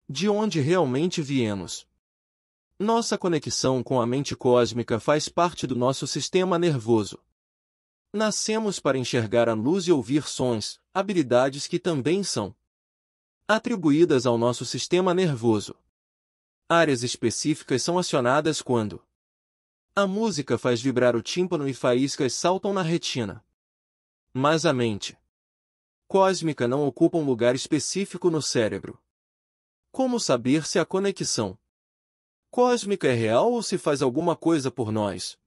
De onde realmente viemos? Nossa conexão com a mente cósmica faz parte do nosso sistema nervoso. Nascemos para enxergar a luz e ouvir sons, habilidades que também são atribuídas ao nosso sistema nervoso. Áreas específicas são acionadas quando a música faz vibrar o tímpano e faíscas saltam na retina. Mas a mente cósmica não ocupa um lugar específico no cérebro. Como saber se a conexão cósmica é real ou se faz alguma coisa por nós?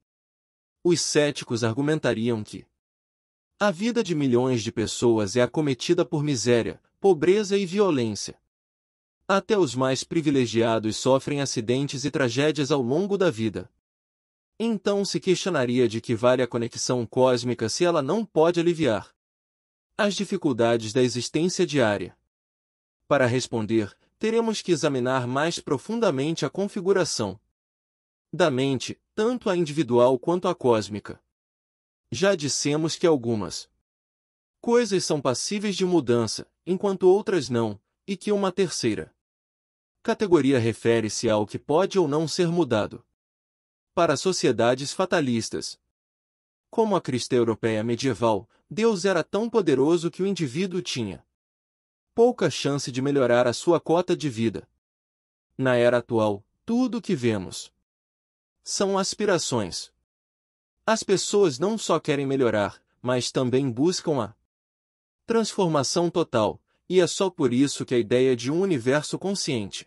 Os céticos argumentariam que a vida de milhões de pessoas é acometida por miséria, pobreza e violência. Até os mais privilegiados sofrem acidentes e tragédias ao longo da vida. Então se questionaria de que vale a conexão cósmica se ela não pode aliviar as dificuldades da existência diária? Para responder, teremos que examinar mais profundamente a configuração da mente, tanto a individual quanto a cósmica. Já dissemos que algumas coisas são passíveis de mudança, enquanto outras não, e que uma terceira categoria refere-se ao que pode ou não ser mudado. Para sociedades fatalistas, como a cristã europeia medieval, Deus era tão poderoso que o indivíduo tinha pouca chance de melhorar a sua cota de vida. Na era atual, tudo o que vemos são aspirações. As pessoas não só querem melhorar, mas também buscam a transformação total, e é só por isso que a ideia de um universo consciente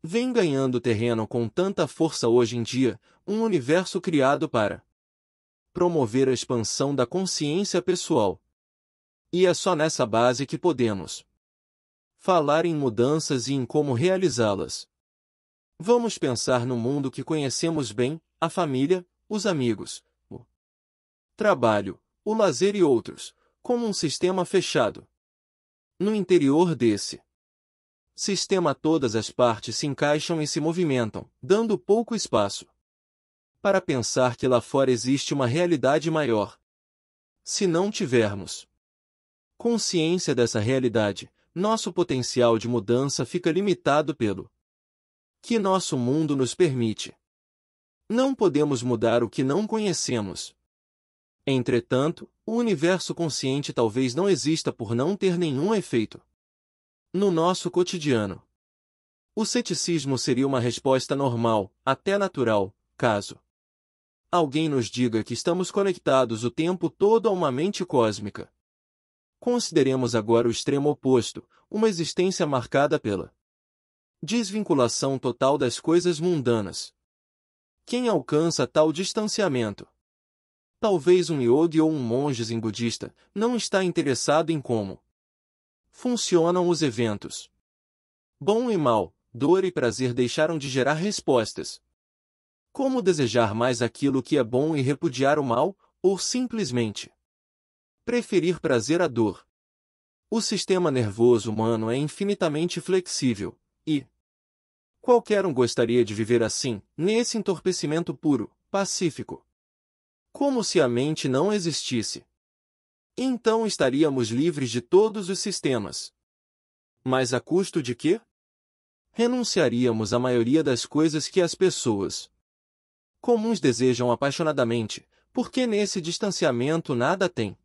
vem ganhando terreno com tanta força hoje em dia, um universo criado para promover a expansão da consciência pessoal. E é só nessa base que podemos falar em mudanças e em como realizá-las. Vamos pensar no mundo que conhecemos bem, a família, os amigos, o trabalho, o lazer e outros, como um sistema fechado. No interior desse sistema todas as partes se encaixam e se movimentam, dando pouco espaço para pensar que lá fora existe uma realidade maior. Se não tivermos consciência dessa realidade, nosso potencial de mudança fica limitado pelo que nosso mundo nos permite. Não podemos mudar o que não conhecemos. Entretanto, o universo consciente talvez não exista por não ter nenhum efeito no nosso cotidiano. O ceticismo seria uma resposta normal, até natural, caso alguém nos diga que estamos conectados o tempo todo a uma mente cósmica. Consideremos agora o extremo oposto, uma existência marcada pela desvinculação total das coisas mundanas. Quem alcança tal distanciamento? Talvez um yogi ou um monge zen budista não está interessado em como funcionam os eventos. Bom e mal, dor e prazer deixaram de gerar respostas. Como desejar mais aquilo que é bom e repudiar o mal, ou simplesmente preferir prazer à dor? O sistema nervoso humano é infinitamente flexível, e qualquer um gostaria de viver assim, nesse entorpecimento puro, pacífico. Como se a mente não existisse. Então estaríamos livres de todos os sistemas. Mas a custo de quê? Renunciaríamos à maioria das coisas que as pessoas comuns desejam apaixonadamente, porque nesse distanciamento nada tem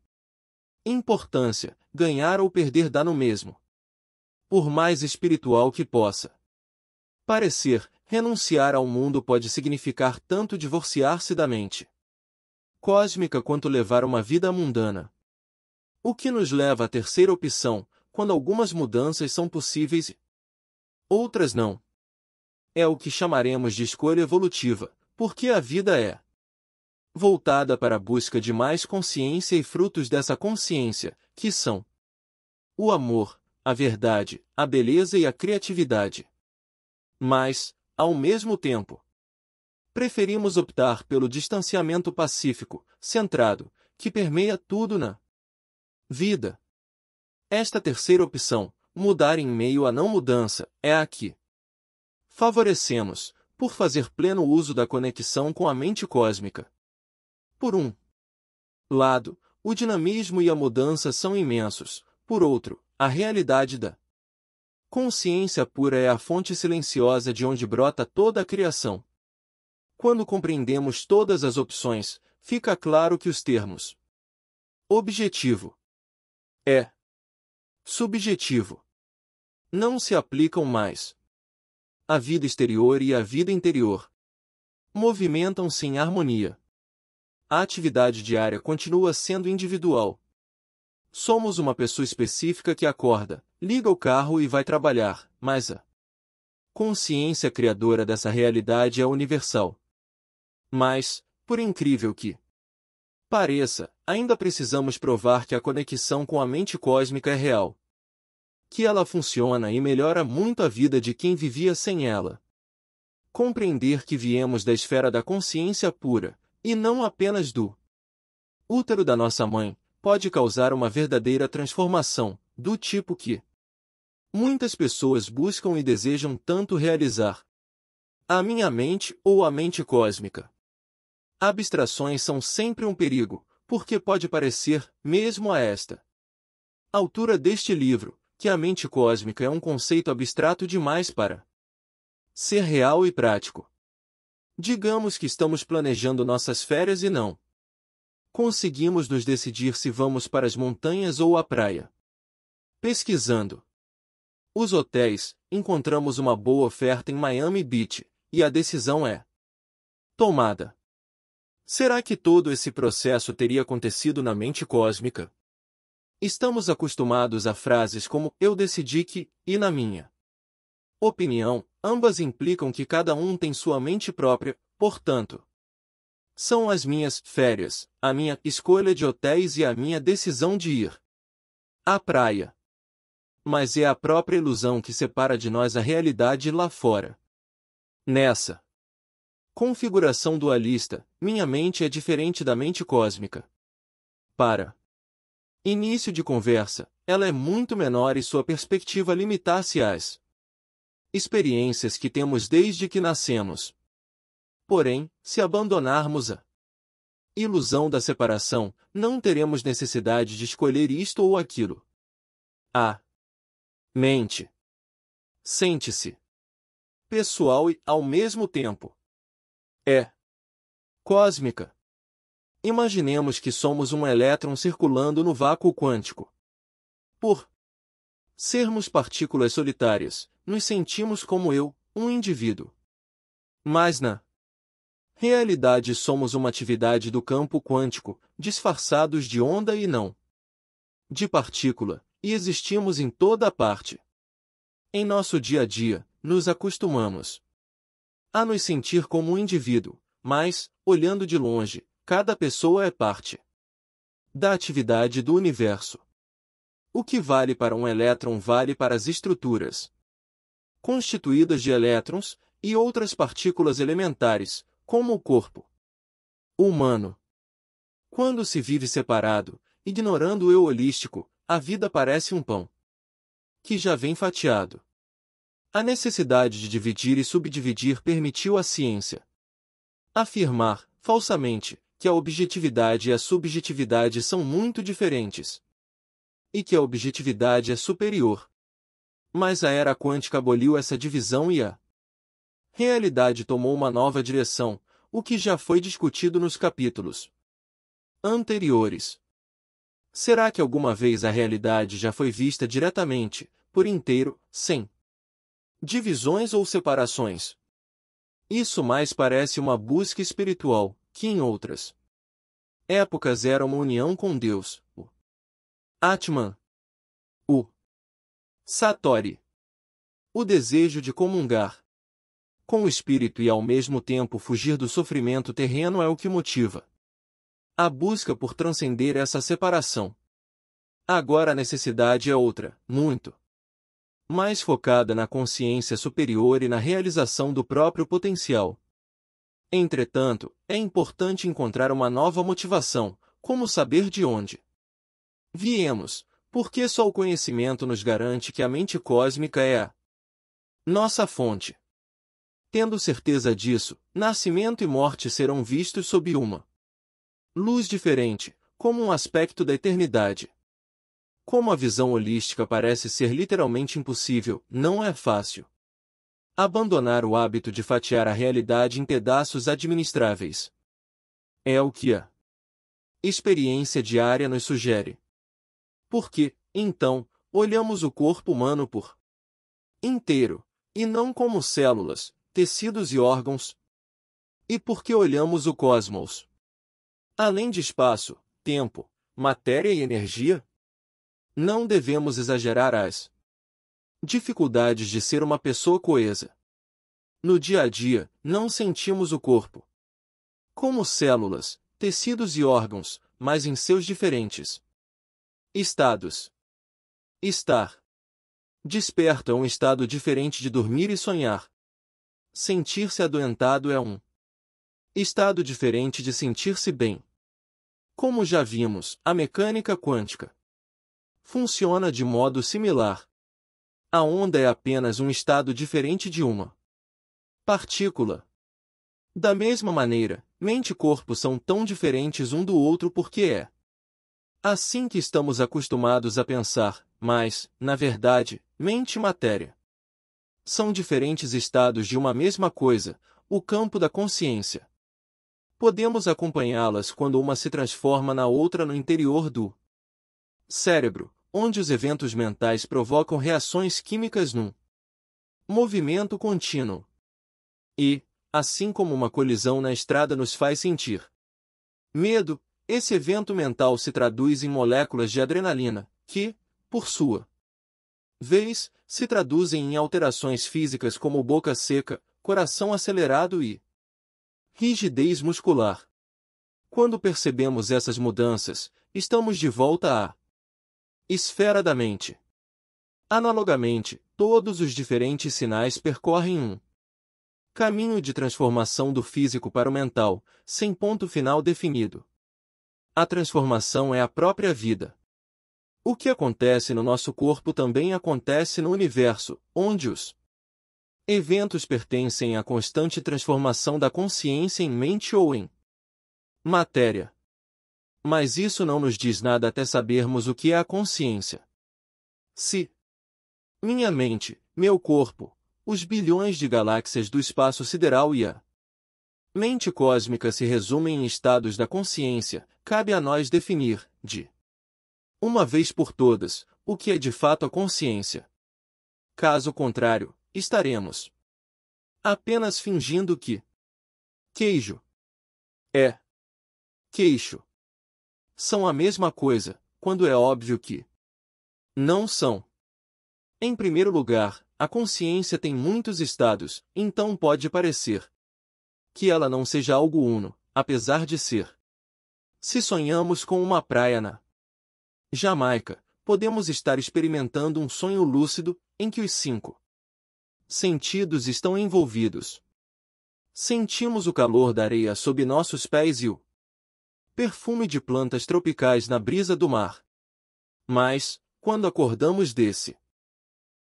importância, ganhar ou perder dá no mesmo. Por mais espiritual que possa parecer, renunciar ao mundo pode significar tanto divorciar-se da mente cósmica quanto levar uma vida mundana. O que nos leva à terceira opção, quando algumas mudanças são possíveis e outras não. É o que chamaremos de escolha evolutiva, porque a vida é voltada para a busca de mais consciência e frutos dessa consciência, que são o amor, a verdade, a beleza e a criatividade. Mas, ao mesmo tempo, preferimos optar pelo distanciamento pacífico, centrado, que permeia tudo na vida. Esta terceira opção, mudar em meio à não mudança, é a que favorecemos, por fazer pleno uso da conexão com a mente cósmica. Por um lado, o dinamismo e a mudança são imensos, por outro, a realidade da Consciência pura é a fonte silenciosa de onde brota toda a criação. Quando compreendemos todas as opções, fica claro que os termos objetivo e subjetivo não se aplicam mais. A vida exterior e a vida interior movimentam-se em harmonia. A atividade diária continua sendo individual. Somos uma pessoa específica que acorda, liga o carro e vai trabalhar, mas a consciência criadora dessa realidade é universal. Mas, por incrível que pareça, ainda precisamos provar que a conexão com a mente cósmica é real. Que ela funciona e melhora muito a vida de quem vivia sem ela. Compreender que viemos da esfera da consciência pura, e não apenas do útero da nossa mãe, pode causar uma verdadeira transformação, do tipo que muitas pessoas buscam e desejam tanto realizar. A minha mente ou a mente cósmica. Abstrações são sempre um perigo, porque pode parecer, mesmo a esta altura deste livro, que a mente cósmica é um conceito abstrato demais para ser real e prático. Digamos que estamos planejando nossas férias e não conseguimos nos decidir se vamos para as montanhas ou a praia. Pesquisando os hotéis, encontramos uma boa oferta em Miami Beach, e a decisão é tomada. Será que todo esse processo teria acontecido na mente cósmica? Estamos acostumados a frases como "eu decidi que", e "na minha opinião", ambas implicam que cada um tem sua mente própria, portanto, são as minhas férias, a minha escolha de hotéis e a minha decisão de ir à praia. Mas é a própria ilusão que separa de nós a realidade lá fora. Nessa configuração dualista, minha mente é diferente da mente cósmica. Para início de conversa, ela é muito menor e sua perspectiva limita-se às experiências que temos desde que nascemos. Porém, se abandonarmos a ilusão da separação, não teremos necessidade de escolher isto ou aquilo. A mente sente-se pessoal e, ao mesmo tempo, é cósmica. Imaginemos que somos um elétron circulando no vácuo quântico. Por sermos partículas solitárias, nos sentimos como eu, um indivíduo. Mas na realidade somos uma atividade do campo quântico, disfarçados de onda e não de partícula, e existimos em toda a parte. Em nosso dia a dia, nos acostumamos a nos sentir como um indivíduo, mas, olhando de longe, cada pessoa é parte da atividade do universo. O que vale para um elétron vale para as estruturas constituídas de elétrons e outras partículas elementares, como o corpo humano. Quando se vive separado, ignorando o eu holístico, a vida parece um pão que já vem fatiado. A necessidade de dividir e subdividir permitiu à ciência afirmar, falsamente, que a objetividade e a subjetividade são muito diferentes e que a objetividade é superior. Mas a era quântica aboliu essa divisão e a realidade tomou uma nova direção, o que já foi discutido nos capítulos anteriores. Será que alguma vez a realidade já foi vista diretamente, por inteiro, sem divisões ou separações? Isso mais parece uma busca espiritual, que em outras épocas era uma união com Deus, o Atman, o Satori, o desejo de comungar com o espírito e ao mesmo tempo fugir do sofrimento terreno é o que motiva a busca por transcender essa separação. Agora a necessidade é outra, muito mais focada na consciência superior e na realização do próprio potencial. Entretanto, é importante encontrar uma nova motivação, como saber de onde viemos, porque só o conhecimento nos garante que a mente cósmica é a nossa fonte. Tendo certeza disso, nascimento e morte serão vistos sob uma luz diferente, como um aspecto da eternidade. Como a visão holística parece ser literalmente impossível, não é fácil abandonar o hábito de fatiar a realidade em pedaços administráveis. É o que a experiência diária nos sugere. Porque, então, olhamos o corpo humano por inteiro, e não como células, tecidos e órgãos. E porque olhamos o cosmos além de espaço, tempo, matéria e energia? Não devemos exagerar as dificuldades de ser uma pessoa coesa. No dia a dia, não sentimos o corpo como células, tecidos e órgãos, mas em seus diferentes estados. Estar desperto é um estado diferente de dormir e sonhar. Sentir-se adoentado é um estado diferente de sentir-se bem. Como já vimos, a mecânica quântica funciona de modo similar. A onda é apenas um estado diferente de uma partícula. Da mesma maneira, mente e corpo são tão diferentes um do outro porque é assim que estamos acostumados a pensar, mas, na verdade, mente e matéria são diferentes estados de uma mesma coisa, o campo da consciência. Podemos acompanhá-las quando uma se transforma na outra no interior do cérebro, onde os eventos mentais provocam reações químicas num movimento contínuo. E, assim como uma colisão na estrada nos faz sentir medo, esse evento mental se traduz em moléculas de adrenalina, que, por sua vez, se traduzem em alterações físicas como boca seca, coração acelerado e rigidez muscular. Quando percebemos essas mudanças, estamos de volta à esfera da mente. Analogamente, todos os diferentes sinais percorrem um caminho de transformação do físico para o mental, sem ponto final definido. A transformação é a própria vida. O que acontece no nosso corpo também acontece no universo, onde os eventos pertencem à constante transformação da consciência em mente ou em matéria. Mas isso não nos diz nada até sabermos o que é a consciência. Se minha mente, meu corpo, os bilhões de galáxias do espaço sideral e a mente cósmica se resumem em estados da consciência, cabe a nós definir, de uma vez por todas, o que é de fato a consciência. Caso contrário, estaremos apenas fingindo que queijo é queixo. São a mesma coisa, quando é óbvio que não são. Em primeiro lugar, a consciência tem muitos estados, então pode parecer que ela não seja algo uno, apesar de ser. Se sonhamos com uma praia na Jamaica, podemos estar experimentando um sonho lúcido, em que os 5 sentidos estão envolvidos. Sentimos o calor da areia sob nossos pés e o perfume de plantas tropicais na brisa do mar. Mas, quando acordamos desse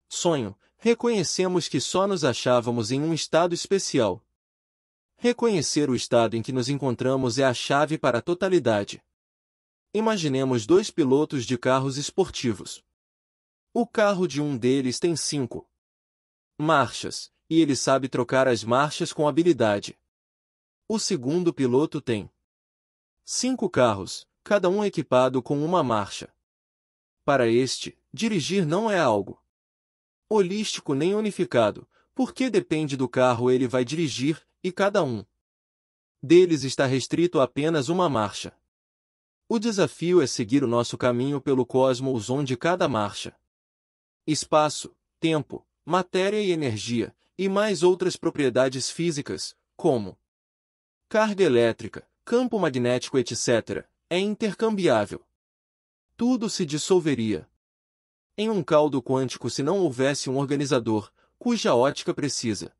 sonho, reconhecemos que só nos achávamos em um estado especial. Reconhecer o estado em que nos encontramos é a chave para a totalidade. Imaginemos 2 pilotos de carros esportivos. O carro de um deles tem 5 marchas, e ele sabe trocar as marchas com habilidade. O segundo piloto tem 5 carros, cada um equipado com uma marcha. Para este, dirigir não é algo holístico nem unificado, porque depende do carro ele vai dirigir, e cada um deles está restrito a apenas uma marcha. O desafio é seguir o nosso caminho pelo cosmos onde cada marcha, espaço, tempo, matéria e energia, e mais outras propriedades físicas, como carga elétrica, campo magnético etc., é intercambiável. Tudo se dissolveria em um caldo quântico se não houvesse um organizador, cuja ótica precisa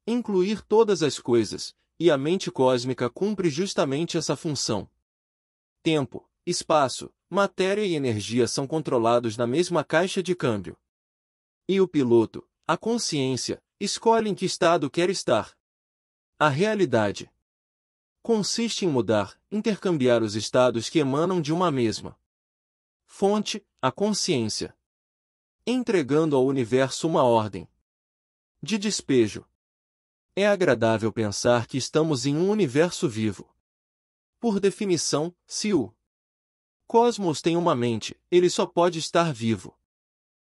incluir todas as coisas, e a mente cósmica cumpre justamente essa função. Tempo, espaço, matéria e energia são controlados na mesma caixa de câmbio. E o piloto, a consciência, escolhe em que estado quer estar. A realidade consiste em mudar, intercambiar os estados que emanam de uma mesma fonte, a consciência, entregando ao universo uma ordem de despejo. É agradável pensar que estamos em um universo vivo. Por definição, se o cosmos tem uma mente, ele só pode estar vivo.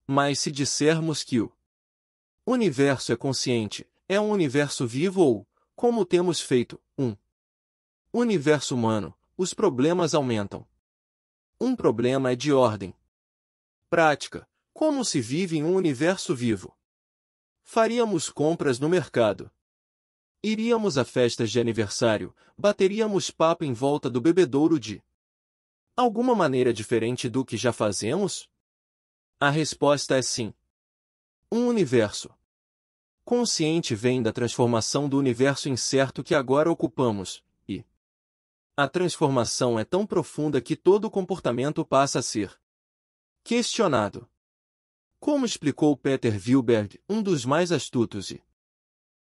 Mas se dissermos que o universo é consciente, é um universo vivo ou, como temos feito, um universo humano, os problemas aumentam. Um problema é de ordem prática. Como se vive em um universo vivo? Faríamos compras no mercado. Iríamos a festas de aniversário, bateríamos papo em volta do bebedouro de alguma maneira diferente do que já fazemos? A resposta é sim. Um universo consciente vem da transformação do universo incerto que agora ocupamos, e a transformação é tão profunda que todo o comportamento passa a ser questionado. Como explicou Peter Wilberg, um dos mais astutos e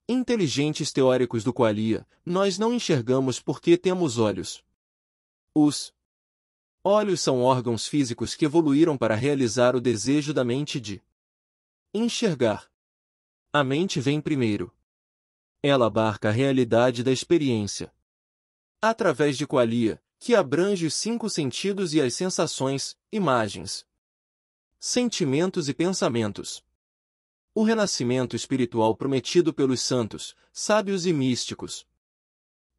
inteligentes teóricos do Qualia, nós não enxergamos porque temos olhos. Os olhos são órgãos físicos que evoluíram para realizar o desejo da mente de enxergar. A mente vem primeiro. Ela abarca a realidade da experiência através de Qualia, que abrange os 5 sentidos e as sensações, imagens, sentimentos e pensamentos. O renascimento espiritual prometido pelos santos, sábios e místicos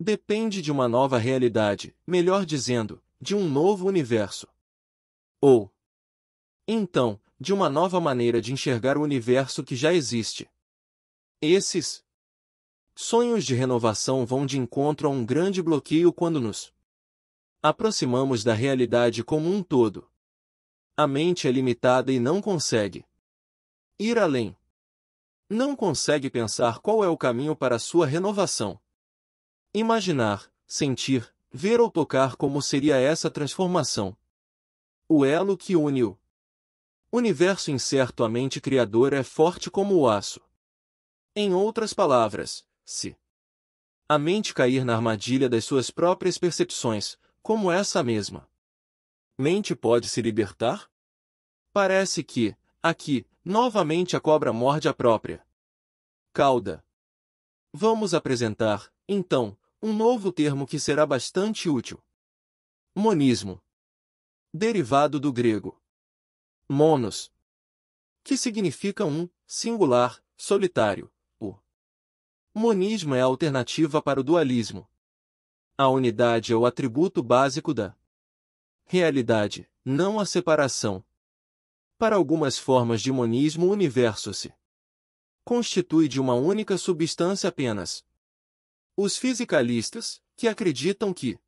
depende de uma nova realidade, melhor dizendo, de um novo universo. Ou, então, de uma nova maneira de enxergar o universo que já existe. Esses sonhos de renovação vão de encontro a um grande bloqueio quando nos aproximamos da realidade como um todo. A mente é limitada e não consegue ir além. Não consegue pensar qual é o caminho para sua renovação. Imaginar, sentir, ver ou tocar como seria essa transformação. O elo que une o universo incerto à mente criadora é forte como o aço. Em outras palavras, se a mente cair na armadilha das suas próprias percepções, como essa mesma mente pode se libertar? Parece que, aqui, novamente a cobra morde a própria cauda. Vamos apresentar, então, um novo termo que será bastante útil. Monismo. Derivado do grego monos, que significa um, singular, solitário. O monismo é a alternativa para o dualismo. A unidade é o atributo básico da realidade, não a separação. Para algumas formas de monismo, o universo se constitui de uma única substância apenas. Os fisicalistas, que acreditam que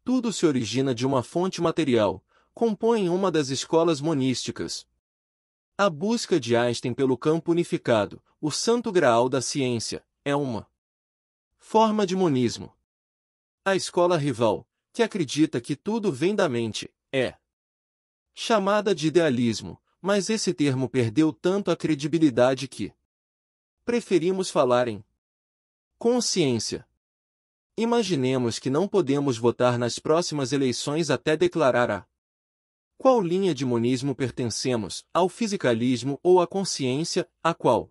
tudo se origina de uma fonte material, compõem uma das escolas monísticas. A busca de Einstein pelo campo unificado, o santo graal da ciência, é uma forma de monismo. A escola rival, que acredita que tudo vem da mente, é chamada de idealismo, mas esse termo perdeu tanto a credibilidade que preferimos falar em consciência. Imaginemos que não podemos votar nas próximas eleições até declarar a qual linha de monismo pertencemos, ao fisicalismo ou à consciência, a qual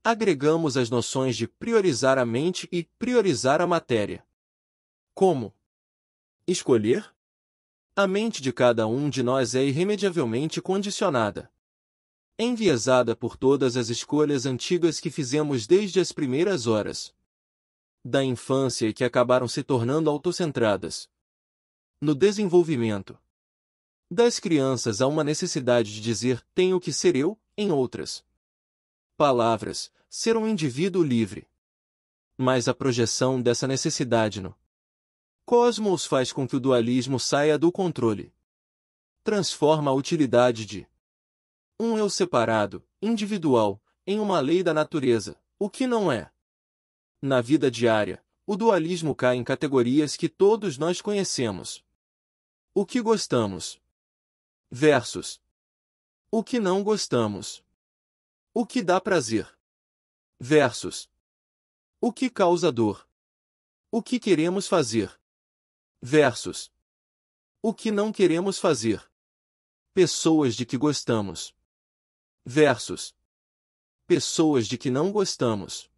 agregamos as noções de priorizar a mente e priorizar a matéria. Como escolher? A mente de cada um de nós é irremediavelmente condicionada, enviesada por todas as escolhas antigas que fizemos desde as primeiras horas da infância e que acabaram se tornando autocentradas. No desenvolvimento das crianças há uma necessidade de dizer tenho que ser eu, em outras palavras, ser um indivíduo livre. Mas a projeção dessa necessidade no cosmos faz com que o dualismo saia do controle. Transforma a utilidade de um eu separado, individual, em uma lei da natureza, o que não é. Na vida diária, o dualismo cai em categorias que todos nós conhecemos. O que gostamos versus o que não gostamos. O que dá prazer versus o que causa dor. O que queremos fazer versus o que não queremos fazer. pessoas de que gostamos, versus pessoas de que não gostamos.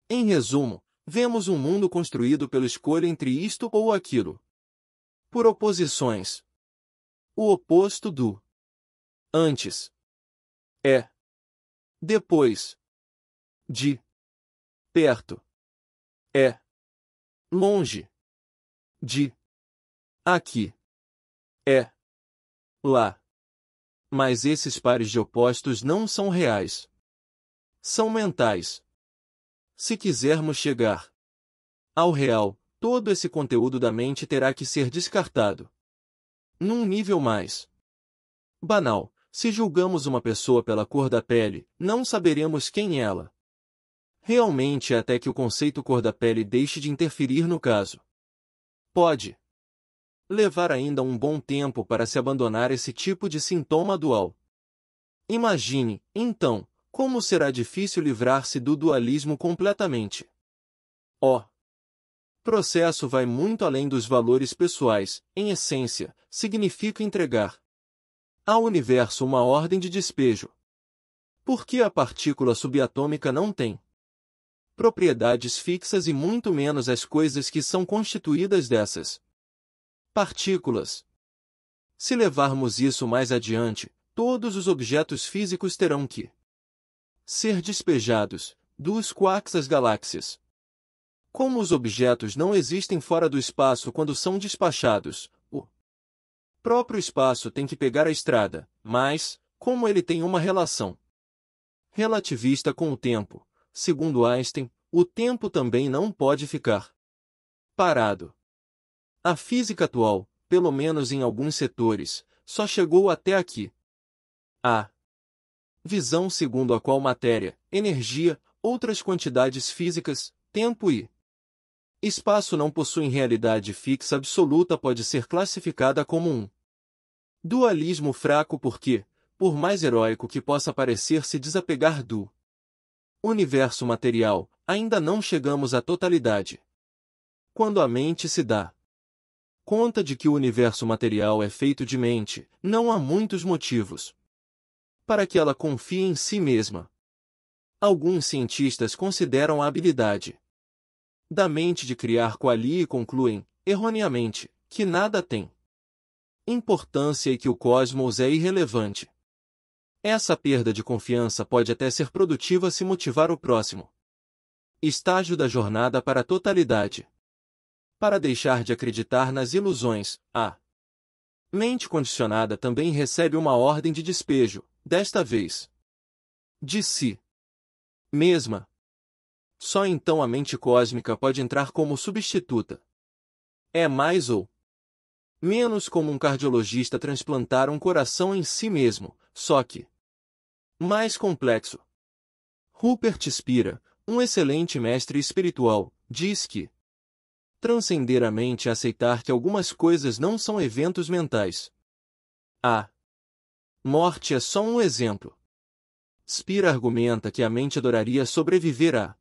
Em resumo, vemos um mundo construído pela escolha entre isto ou aquilo. Por oposições. O oposto do antes é depois de perto é longe de aqui é lá. Mas esses pares de opostos não são reais. São mentais. Se quisermos chegar ao real, todo esse conteúdo da mente terá que ser descartado. Num nível mais banal, se julgamos uma pessoa pela cor da pele, não saberemos quem é ela. Realmente até que o conceito cor da pele deixe de interferir no caso. Pode levar ainda um bom tempo para se abandonar esse tipo de sintoma dual. Imagine, então, como será difícil livrar-se do dualismo completamente. O processo vai muito além dos valores pessoais, em essência, significa entregar ao universo uma ordem de despejo. Porque a partícula subatômica não tem propriedades fixas e muito menos as coisas que são constituídas dessas partículas. Se levarmos isso mais adiante, todos os objetos físicos terão que ser despejados dos quarks às galáxias. Como os objetos não existem fora do espaço quando são despachados, o próprio espaço tem que pegar a estrada, mas, como ele tem uma relação relativista com o tempo, segundo Einstein, o tempo também não pode ficar parado. A física atual, pelo menos em alguns setores, só chegou até aqui. A visão segundo a qual matéria, energia, outras quantidades físicas, tempo e espaço não possuem realidade fixa absoluta pode ser classificada como um dualismo fraco porque, por mais heróico que possa parecer se desapegar do universo material, ainda não chegamos à totalidade. Quando a mente se dá conta de que o universo material é feito de mente, não há muitos motivos para que ela confie em si mesma. Alguns cientistas consideram a habilidade da mente de criar qualia e concluem, erroneamente, que nada tem importância e que o cosmos é irrelevante. Essa perda de confiança pode até ser produtiva se motivar o próximo estágio da jornada para a totalidade. Para deixar de acreditar nas ilusões, a mente condicionada também recebe uma ordem de despejo, desta vez de si mesma. Só então a mente cósmica pode entrar como substituta. É mais ou menos como um cardiologista transplantar um coração em si mesmo, só que mais complexo. Rupert Spira, um excelente mestre espiritual, diz que transcender a mente é aceitar que algumas coisas não são eventos mentais. A morte é só um exemplo. Spira argumenta que a mente adoraria sobreviver à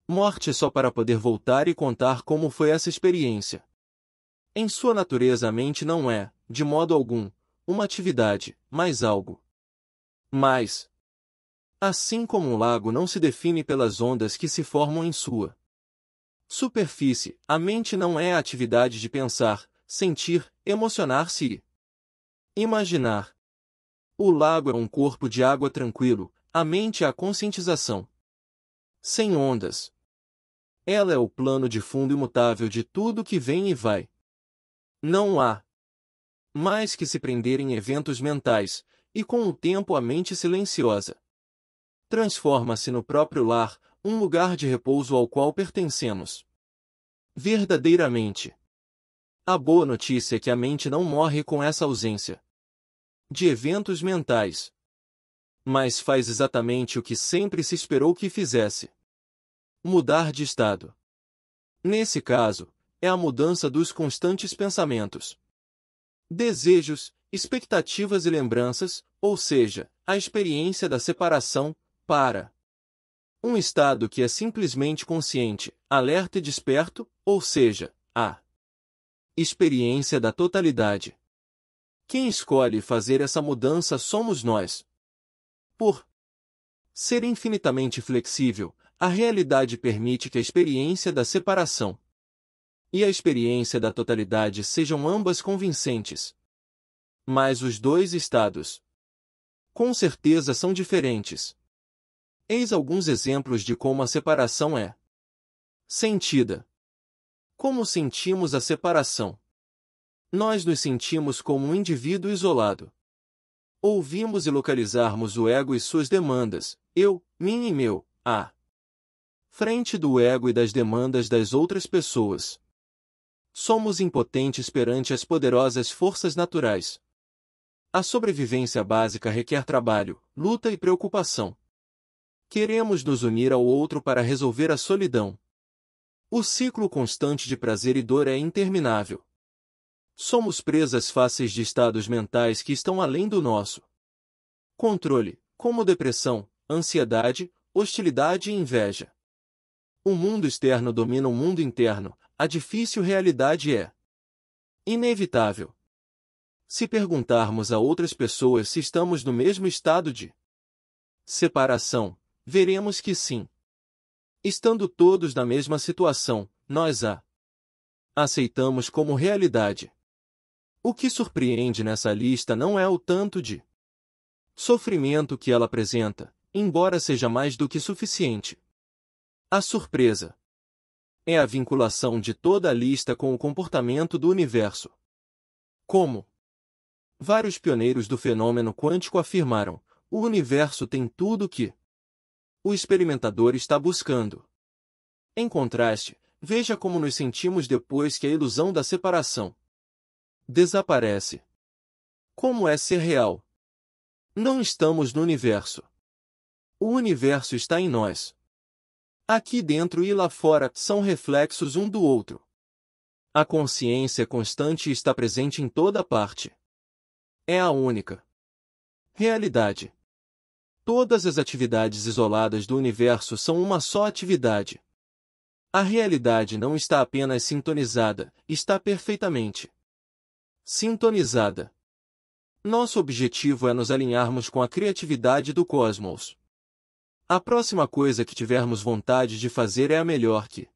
morte só para poder voltar e contar como foi essa experiência. Em sua natureza a mente não é, de modo algum, uma atividade, mas algo. Mas, assim como um lago não se define pelas ondas que se formam em sua superfície, a mente não é a atividade de pensar, sentir, emocionar-se e imaginar. O lago é um corpo de água tranquilo, a mente é a conscientização sem ondas. Ela é o plano de fundo imutável de tudo que vem e vai. Não há mais que se prender em eventos mentais, e com o tempo a mente silenciosa transforma-se no próprio lar, um lugar de repouso ao qual pertencemos verdadeiramente. A boa notícia é que a mente não morre com essa ausência de eventos mentais, mas faz exatamente o que sempre se esperou que fizesse: mudar de estado. Nesse caso, é a mudança dos constantes pensamentos, desejos, expectativas e lembranças, ou seja, a experiência da separação, para um estado que é simplesmente consciente, alerta e desperto, ou seja, a experiência da totalidade. Quem escolhe fazer essa mudança somos nós. Por ser infinitamente flexível, a realidade permite que a experiência da separação e a experiência da totalidade sejam ambas convincentes. Mas os dois estados, com certeza, são diferentes. Eis alguns exemplos de como a separação é sentida. Como sentimos a separação? Nós nos sentimos como um indivíduo isolado. Ouvimos e localizarmos o ego e suas demandas, eu, mim e meu, à frente do ego e das demandas das outras pessoas. Somos impotentes perante as poderosas forças naturais. A sobrevivência básica requer trabalho, luta e preocupação. Queremos nos unir ao outro para resolver a solidão. O ciclo constante de prazer e dor é interminável. Somos presas fáceis de estados mentais que estão além do nosso controle, como depressão, ansiedade, hostilidade e inveja. O mundo externo domina o mundo interno, a difícil realidade é inevitável. Se perguntarmos a outras pessoas se estamos no mesmo estado de separação, veremos que sim. Estando todos na mesma situação, nós a aceitamos como realidade. O que surpreende nessa lista não é o tanto de sofrimento que ela apresenta, embora seja mais do que suficiente. A surpresa é a vinculação de toda a lista com o comportamento do universo. Como vários pioneiros do fenômeno quântico afirmaram, o universo tem tudo o que o experimentador está buscando. Em contraste, veja como nos sentimos depois que a ilusão da separação desaparece. Como é ser real? Não estamos no universo. O universo está em nós. Aqui dentro e lá fora são reflexos um do outro. A consciência constante está presente em toda parte. É a única realidade. Todas as atividades isoladas do universo são uma só atividade. A realidade não está apenas sintonizada, está perfeitamente sintonizada. Nosso objetivo é nos alinharmos com a criatividade do cosmos. A próxima coisa que tivermos vontade de fazer é a melhor que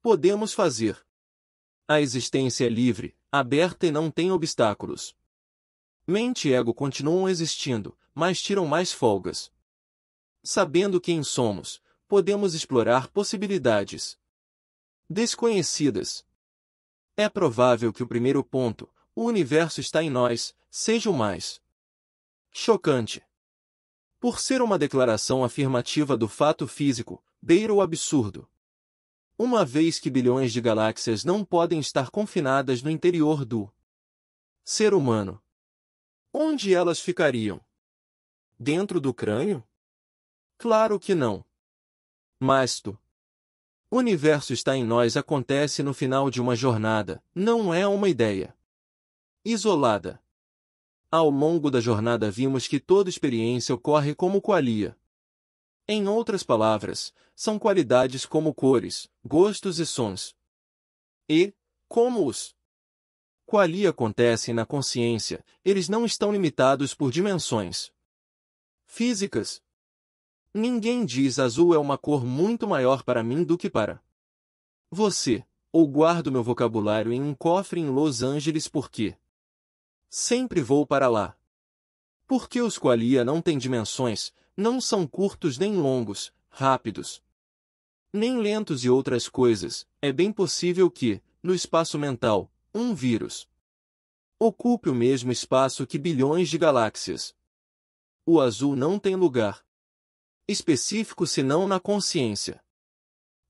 podemos fazer. A existência é livre, aberta e não tem obstáculos. Mente e ego continuam existindo, mas tiram mais folgas. Sabendo quem somos, podemos explorar possibilidades desconhecidas. É provável que o primeiro ponto, o universo está em nós, seja o mais chocante. Por ser uma declaração afirmativa do fato físico, beira o absurdo. Uma vez que bilhões de galáxias não podem estar confinadas no interior do ser humano, onde elas ficariam? Dentro do crânio? Claro que não. Mas o universo está em nós acontece no final de uma jornada, não é uma ideia isolada. Ao longo da jornada vimos que toda experiência ocorre como qualia. Em outras palavras, são qualidades como cores, gostos e sons. E, como os qualia acontecem na consciência, eles não estão limitados por dimensões físicas. Ninguém diz azul é uma cor muito maior para mim do que para você, ou guardo meu vocabulário em um cofre em Los Angeles porque sempre vou para lá. Porque os qualia não têm dimensões, não são curtos nem longos, rápidos, nem lentos e outras coisas, é bem possível que, no espaço mental, um vírus ocupe o mesmo espaço que bilhões de galáxias. O azul não tem lugar específico senão na consciência.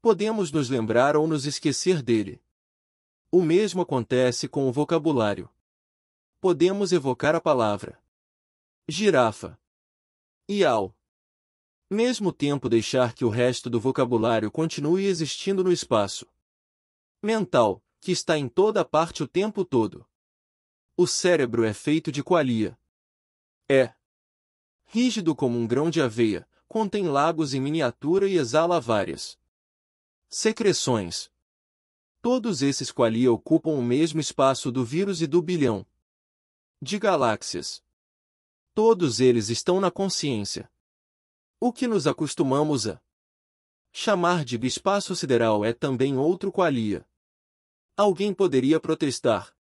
Podemos nos lembrar ou nos esquecer dele. O mesmo acontece com o vocabulário. Podemos evocar a palavra girafa e ao mesmo tempo deixar que o resto do vocabulário continue existindo no espaço mental, que está em toda parte o tempo todo. O cérebro é feito de qualia. É rígido como um grão de aveia, contém lagos em miniatura e exala várias secreções. Todos esses qualia ocupam o mesmo espaço do vírus e do bilhão de galáxias. Todos eles estão na consciência. O que nos acostumamos a chamar de espaço sideral é também outro qualia. Alguém poderia protestar.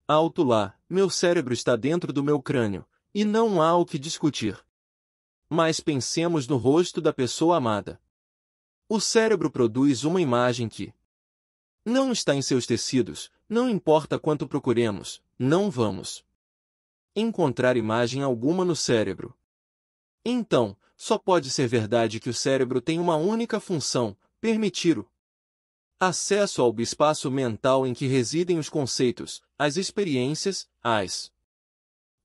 Alto lá, meu cérebro está dentro do meu crânio, e não há o que discutir. Mas pensemos no rosto da pessoa amada. O cérebro produz uma imagem que não está em seus tecidos, não importa quanto procuremos, não vamos encontrar imagem alguma no cérebro. Então, só pode ser verdade que o cérebro tem uma única função: permitir o acesso ao espaço mental em que residem os conceitos, as experiências, as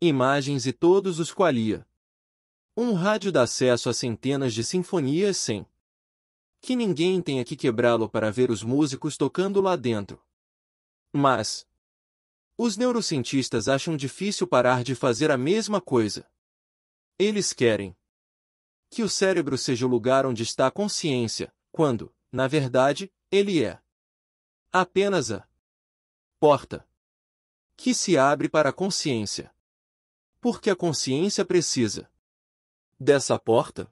imagens e todos os qualia. Um rádio dá acesso a centenas de sinfonias sem que ninguém tenha que quebrá-lo para ver os músicos tocando lá dentro. Mas os neurocientistas acham difícil parar de fazer a mesma coisa. Eles querem que o cérebro seja o lugar onde está a consciência, quando, na verdade, ele é apenas a porta que se abre para a consciência. Porque a consciência precisa dessa porta?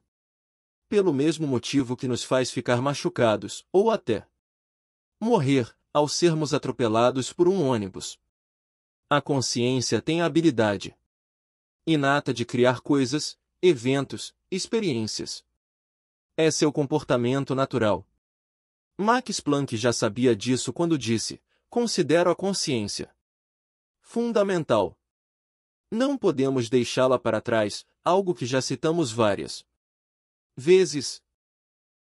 Pelo mesmo motivo que nos faz ficar machucados, ou até morrer, ao sermos atropelados por um ônibus. A consciência tem a habilidade inata de criar coisas, eventos, experiências. É seu comportamento natural. Max Planck já sabia disso quando disse: considero a consciência fundamental. Não podemos deixá-la para trás, algo que já citamos várias vezes.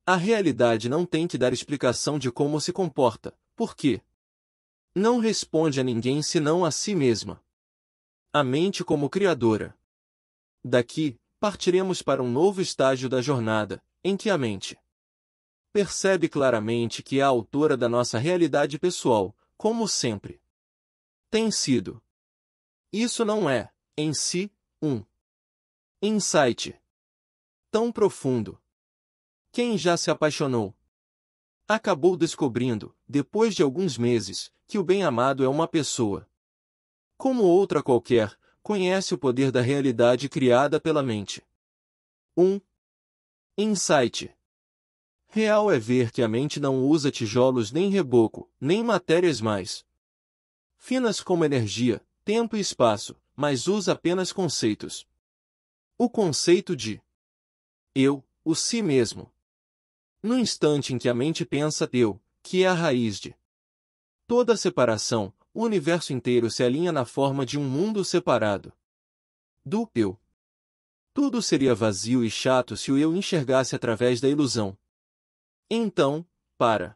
A realidade não tem que dar explicação de como se comporta, porque não responde a ninguém senão a si mesma. A mente como criadora. Daqui, partiremos para um novo estágio da jornada, em que a mente percebe claramente que é a autora da nossa realidade pessoal, como sempre tem sido. Isso não é, em si, um insight tão profundo. Quem já se apaixonou acabou descobrindo, depois de alguns meses, que o bem-amado é uma pessoa. Como outra qualquer, conhece o poder da realidade criada pela mente. Um insight real é ver que a mente não usa tijolos nem reboco, nem matérias mais finas como energia, tempo e espaço, mas usa apenas conceitos. O conceito de eu, o si mesmo. No instante em que a mente pensa eu, que é a raiz de toda separação, o universo inteiro se alinha na forma de um mundo separado do eu. Tudo seria vazio e chato se o eu enxergasse através da ilusão. Então, para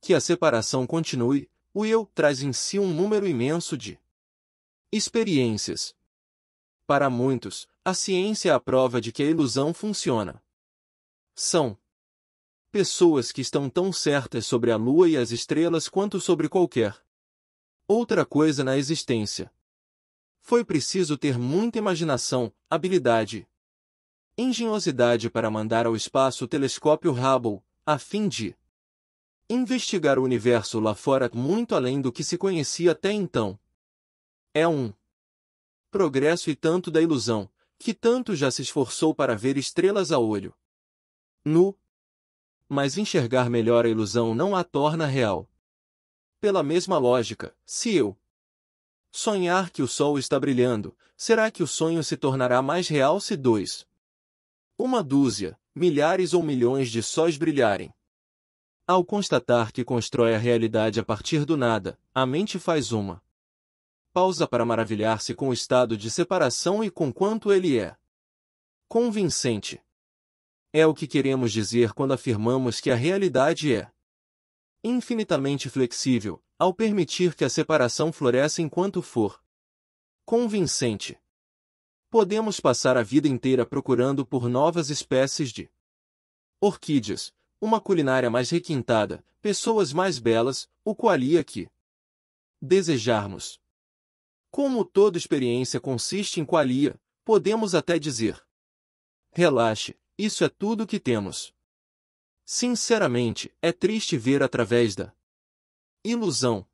que a separação continue, o eu traz em si um número imenso de experiências. Para muitos, a ciência é a prova de que a ilusão funciona. São pessoas que estão tão certas sobre a lua e as estrelas quanto sobre qualquer outra coisa na existência. Foi preciso ter muita imaginação, habilidade, engenhosidade para mandar ao espaço o telescópio Hubble, a fim de investigar o universo lá fora muito além do que se conhecia até então. É um progresso e tanto da ilusão, que tanto já se esforçou para ver estrelas a olho nu. Mas enxergar melhor a ilusão não a torna real. Pela mesma lógica, se eu sonhar que o sol está brilhando, será que o sonho se tornará mais real se uma dúzia, milhares ou milhões de sóis brilharem? Ao constatar que constrói a realidade a partir do nada, a mente faz uma pausa para maravilhar-se com o estado de separação e com quanto ele é convincente. É o que queremos dizer quando afirmamos que a realidade é infinitamente flexível, ao permitir que a separação floresça enquanto for convincente. Podemos passar a vida inteira procurando por novas espécies de orquídeas, uma culinária mais requintada, pessoas mais belas, o qualia que desejarmos. Como toda experiência consiste em qualia, podemos até dizer: relaxe, isso é tudo que temos. Sinceramente, é triste ver através da ilusão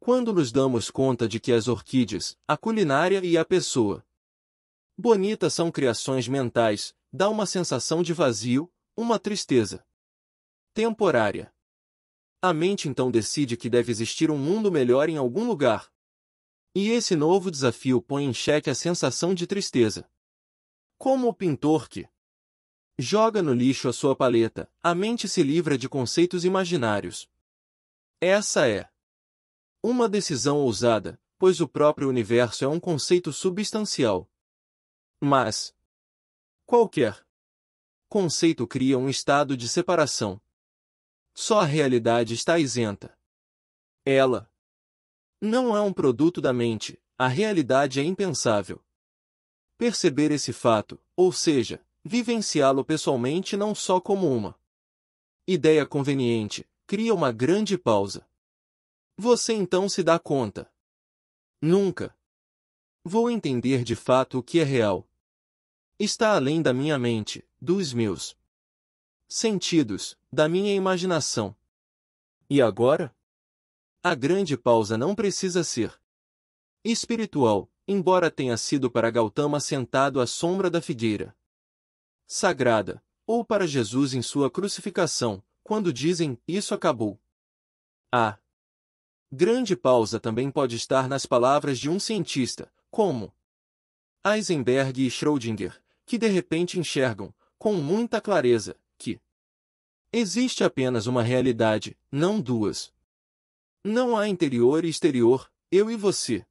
Quando nos damos conta de que as orquídeas, a culinária e a pessoa bonita são criações mentais, dá uma sensação de vazio, uma tristeza temporária. A mente então decide que deve existir um mundo melhor em algum lugar. E esse novo desafio põe em xeque a sensação de tristeza. Como o pintor que joga no lixo a sua paleta, a mente se livra de conceitos imaginários. Essa é uma decisão ousada, pois o próprio universo é um conceito substancial. Mas qualquer conceito cria um estado de separação. Só a realidade está isenta. Ela não é um produto da mente, a realidade é impensável. Perceber esse fato, ou seja, vivenciá-lo pessoalmente não só como uma ideia conveniente, cria uma grande pausa. Você então se dá conta. Nunca vou entender de fato o que é real. Está além da minha mente, dos meus sentidos, da minha imaginação. E agora? A grande pausa não precisa ser espiritual, embora tenha sido para Gautama sentado à sombra da figueira sagrada, ou para Jesus em sua crucificação, quando dizem, isso acabou. A grande pausa também pode estar nas palavras de um cientista, como Heisenberg e Schrödinger, que de repente enxergam, com muita clareza, que existe apenas uma realidade, não duas. Não há interior e exterior, eu e você.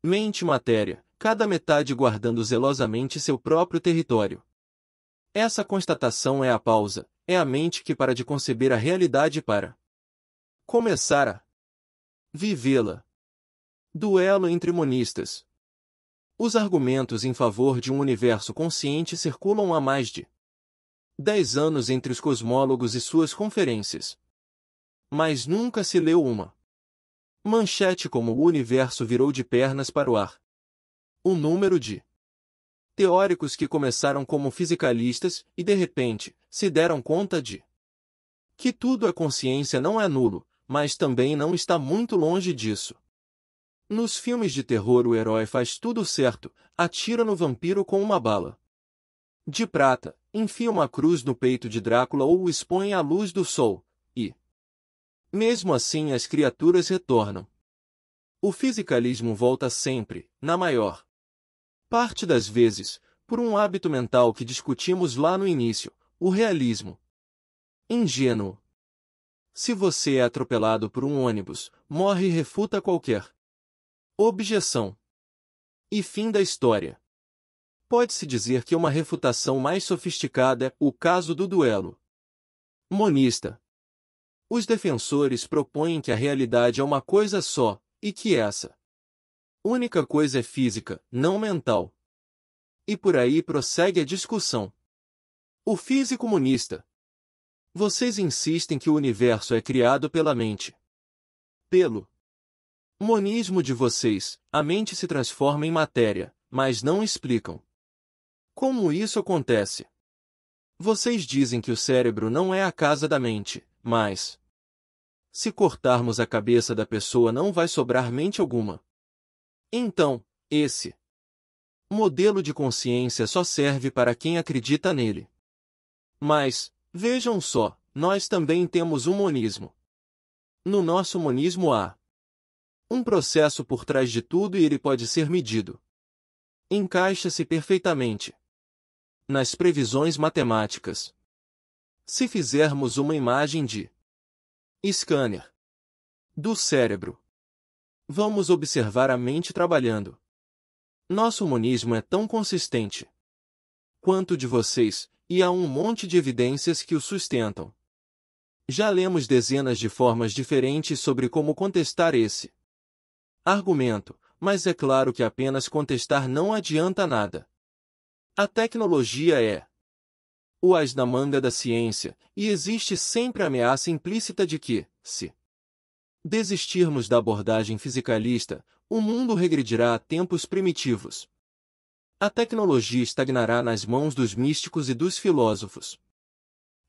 Mente e matéria, cada metade guardando zelosamente seu próprio território. Essa constatação é a pausa, é a mente que para de conceber a realidade para começar a vivê-la. Duelo entre monistas. Os argumentos em favor de um universo consciente circulam há mais de 10 anos entre os cosmólogos e suas conferências. Mas nunca se leu uma manchete como o universo virou de pernas para o ar. O número de teóricos que começaram como fisicalistas e de repente se deram conta de que tudo é consciência não é nulo, mas também não está muito longe disso. Nos filmes de terror o herói faz tudo certo, atira no vampiro com uma bala de prata, enfia uma cruz no peito de Drácula ou o expõe à luz do sol, e mesmo assim as criaturas retornam. O fisicalismo volta sempre, na maior parte das vezes, por um hábito mental que discutimos lá no início, o realismo ingênuo. Se você é atropelado por um ônibus, morre e refuta qualquer objeção. E fim da história. Pode-se dizer que uma refutação mais sofisticada é o caso do duelo monista. Os defensores propõem que a realidade é uma coisa só, e que essa única coisa é física, não mental. E por aí prossegue a discussão. O físico monista. Vocês insistem que o universo é criado pela mente. Pelo monismo de vocês, a mente se transforma em matéria, mas não explicam como isso acontece. Vocês dizem que o cérebro não é a casa da mente, mas se cortarmos a cabeça da pessoa não vai sobrar mente alguma. Então, esse modelo de consciência só serve para quem acredita nele. Mas, vejam só, nós também temos um monismo. No nosso monismo há um processo por trás de tudo e ele pode ser medido. Encaixa-se perfeitamente nas previsões matemáticas. Se fizermos uma imagem de scanner do cérebro, vamos observar a mente trabalhando. Nosso monismo é tão consistente quanto de vocês, e há um monte de evidências que o sustentam. Já lemos dezenas de formas diferentes sobre como contestar esse argumento, mas é claro que apenas contestar não adianta nada. A tecnologia é o as na manga da ciência, e existe sempre a ameaça implícita de que, se desistirmos da abordagem fisicalista, o mundo regredirá a tempos primitivos. A tecnologia estagnará nas mãos dos místicos e dos filósofos.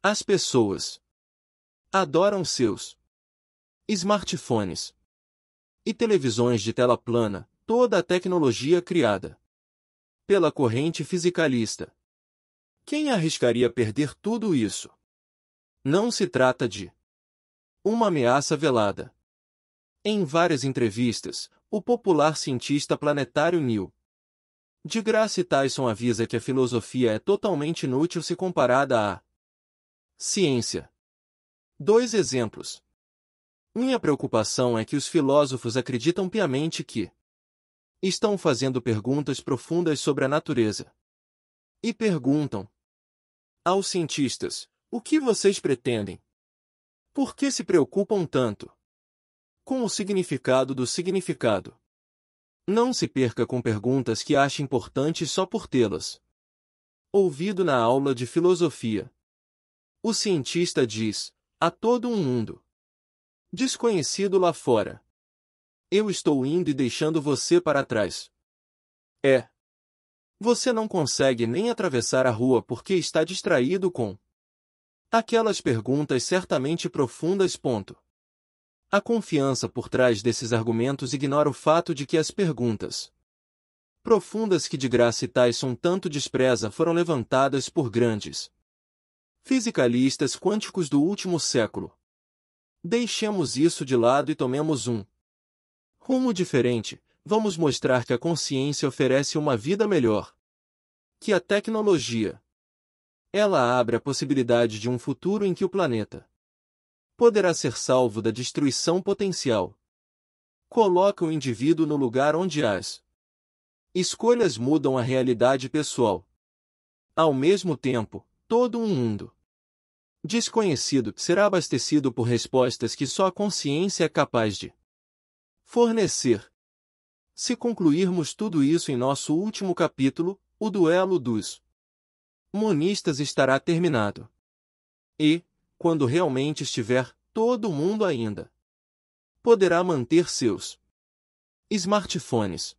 As pessoas adoram seus smartphones. e televisões de tela plana, toda a tecnologia criada pela corrente fisicalista. Quem arriscaria perder tudo isso? Não se trata de uma ameaça velada. Em várias entrevistas, o popular cientista planetário Neil deGrasse Tyson avisa que a filosofia é totalmente inútil se comparada à ciência. 2 exemplos. Minha preocupação é que os filósofos acreditam piamente que estão fazendo perguntas profundas sobre a natureza. E perguntam aos cientistas: o que vocês pretendem? Por que se preocupam tanto com o significado do significado? Não se perca com perguntas que ache importantes só por tê-las ouvido na aula de filosofia. O cientista diz: há todo um mundo desconhecido lá fora. Eu estou indo e deixando você para trás. Você não consegue nem atravessar a rua porque está distraído com aquelas perguntas certamente profundas. A confiança por trás desses argumentos ignora o fato de que as perguntas profundas que deGrasse Tyson tanto despreza foram levantadas por grandes fisicalistas quânticos do último século. Deixemos isso de lado e tomemos um rumo diferente. Vamos mostrar que a consciência oferece uma vida melhor que a tecnologia. Ela abre a possibilidade de um futuro em que o planeta poderá ser salvo da destruição potencial. Coloca o indivíduo no lugar onde as escolhas mudam a realidade pessoal. Ao mesmo tempo, todo um mundo desconhecido será abastecido por respostas que só a consciência é capaz de fornecer. Se concluirmos tudo isso em nosso último capítulo, o duelo dos monistas estará terminado. E, quando realmente estiver, todo mundo ainda poderá manter seus smartphones